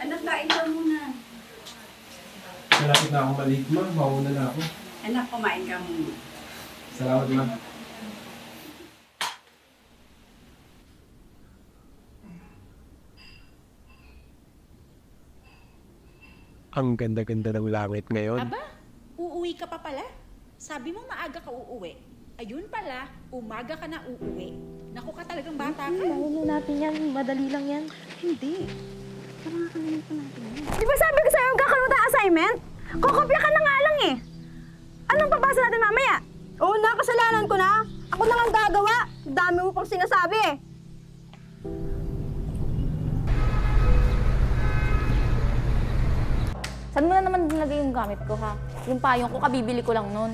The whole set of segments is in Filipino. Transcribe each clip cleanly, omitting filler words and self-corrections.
Anak, kain ka muna. Malapit na akong balik, ma. Mauna na ako. Anak, kumain ka muna. Salamat, ma. Ang ganda-ganda ng langit ngayon. Aba, uuwi ka pa pala? Sabi mo maaga ka uuwi. Ayun pala, umaga ka na uuwi. Naku ka talagang bata ka. Mahuli natin yan. Madali lang yan. Hindi. Parang nakalimutan natin yan. Di ba sabi ko sa'yo, kakalutan assignment? Kokopya ka na nga lang eh. Anong papasa natin mamaya? Oo na, kasalanan ko na. Ako na lang gagawa. Dami mo pang sinasabi eh. Saan mo na naman nilagay yung gamit ko, ha? Yung payong ko, kabibili ko lang nun.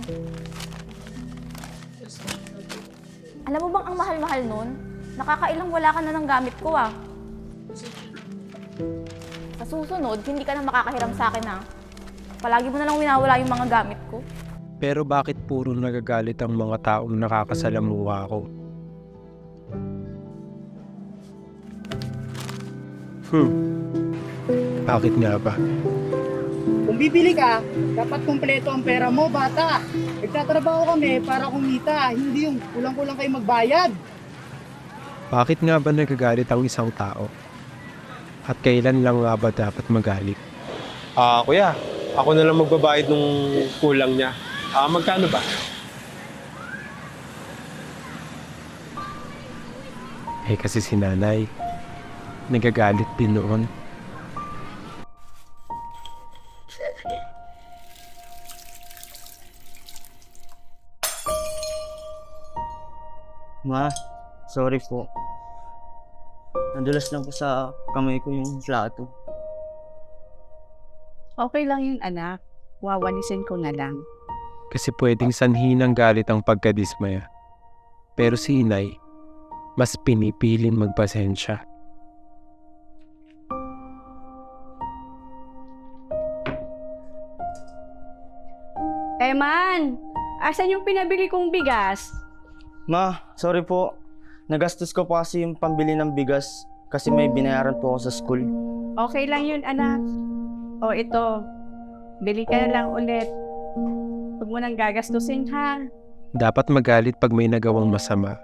Alam mo bang ang mahal-mahal nun? Nakakailang wala ka na ng gamit ko, ah. Sa susunod, hindi ka na makakahiram sa akin, ha? Palagi mo na lang winawala yung mga gamit ko. Pero bakit puro nagagalit ang mga taong nakakasalamuha ko? Bakit nga ba? Kung bibili ka, dapat kumpleto ang pera mo, bata. Nagtatrabaho kami para kumita, hindi yung kulang-kulang kayo magbayad. Bakit nga ba nagagalit ang isang tao? At kailan lang nga ba dapat magalit? Kuya, ako na lang magbabayad nung kulang niya. Magkano ba? Eh kasi si nanay, nagagalit din noon. Ma, sorry po. Nadulas lang po sa kamay ko yung plato. Okay lang yun, anak. Wawalisin ko na lang. Kasi pwedeng sanhi ng galit ang pagkadismaya. Pero si inay, mas pinipiling magpasensya. Eman, asan yung pinabili kong bigas? Ma, sorry po. Nagastos ko po kasi yung pambili ng bigas kasi may binayaran po ako sa school. Okay lang yun, anak. O ito, bili ka na lang ulit. Huwag mo nang gagastusin, ha? Dapat magalit pag may nagawang masama.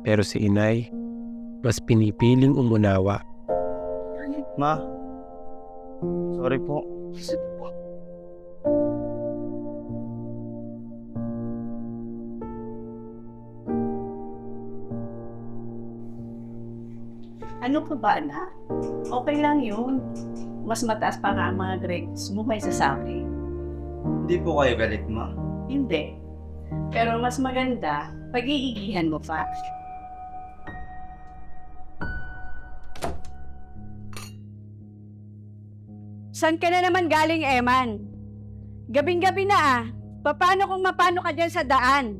Pero si inay, mas pinipiling umunawa. Ma, sorry po. Ano ka ba, anak? Okay lang yun. Mas mataas pa nga ang mga grades mo kaysa sa akin. Hindi po kayo galit, ma. Hindi. Pero mas maganda, pag-iigihan mo pa. Saan ka na naman galing, Eman? Gabing-gabi na ah. Paano kung mapano ka dyan sa daan?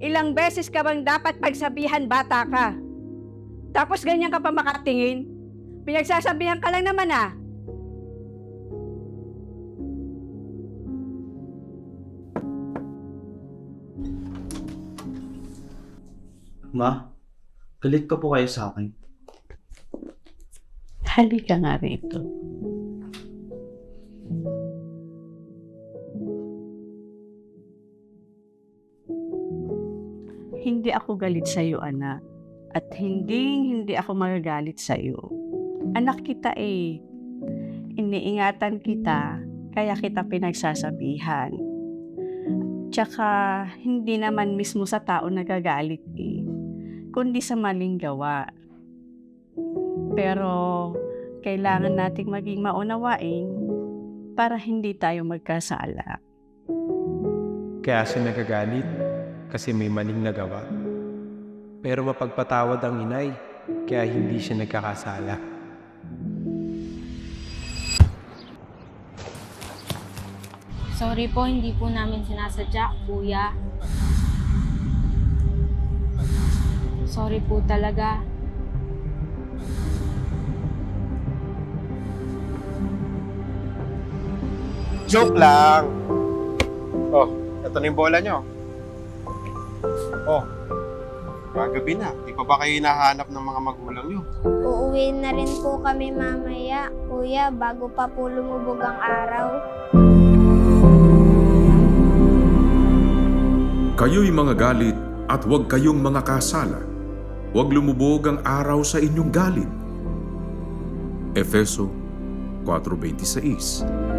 Ilang beses ka bang dapat pagsabihan bata ka? Tapos ganyan ka pa makatingin? Pinagsasabihan ka lang naman ah. Ma, galit ka po kayo sa akin. Halika nga rito. Hindi ako galit sa iyo, anak. At hindi ako magagalit sa iyo. Anak kita eh. Iniingatan kita, kaya kita pinagsasabihan. Tsaka hindi naman mismo sa tao nagagalit eh, kundi sa maling gawa. Pero kailangan nating maging maunawain para hindi tayo magkasala. Kaya siya nagagalit kasi may maling nagawa. Pero mapagpatawad ang inay, kaya hindi siya nagkakasala. Sorry po, hindi po namin sinasadya, kuya. Sorry po talaga. Joke lang! Oh, ito na yung bola nyo. Oh, gabi na. Di pa ba kayo hinahanap ng mga magulang nyo? Uuwi na rin po kami mamaya, kuya, bago pa po lumubog ang araw. Kayo'y mga galit at huwag kayong mga kasala. Huwag lumubog ang araw sa inyong galit. Efeso 4:26